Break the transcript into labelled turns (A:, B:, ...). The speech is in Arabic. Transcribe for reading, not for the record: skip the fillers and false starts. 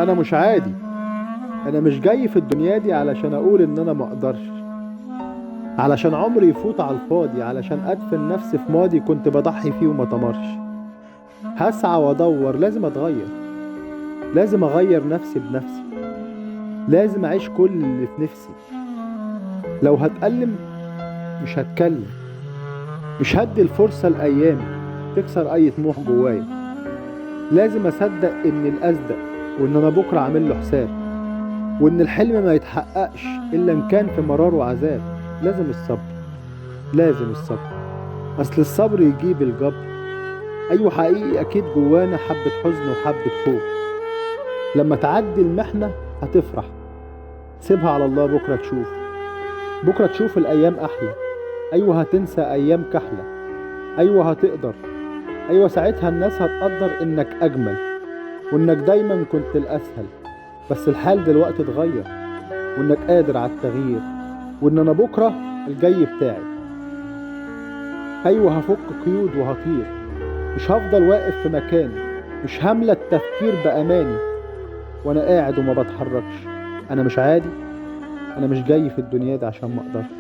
A: انا مش عادي. انا مش جاي في الدنيا دي علشان اقول ان انا مقدرش، علشان عمري يفوت على الفاضي، علشان ادفن نفسي في ماضي كنت بضحي فيه وما تمرش. هسعى وادور، لازم اتغير، لازم اغير نفسي بنفسي، لازم اعيش كل اللي في نفسي. لو هتألم مش هتكلم، مش هدي الفرصة لأيامي تكسر اي طموح جوايا. لازم اصدق اني الأصدق، وان انا بكرة عامل له حساب، وان الحلم ما يتحققش الا ان كان في مرار وعذاب. لازم الصبر، لازم الصبر، اصل الصبر يجيب الجبر. ايوه حقيقي اكيد جوانا حبة حزن وحبة خوف. لما تعدي المحنة هتفرح، سيبها على الله، بكرة تشوف، بكرة تشوف الايام احلى. ايوه هتنسى ايام كحلة، ايوه هتقدر، ايوه ساعتها الناس هتقدر انك اجمل، وانك دايما كنت الاسهل. بس الحال دلوقتي اتغير، وانك قادر على التغيير، وان انا بكرة الجاي بتاعي. ايوه هفك قيود وهطير، مش هفضل واقف في مكاني، مش هملى التفكير بأماني وانا قاعد وما بتحركش. انا مش عادي، انا مش جاي في الدنيا دي عشان ما اقدرش.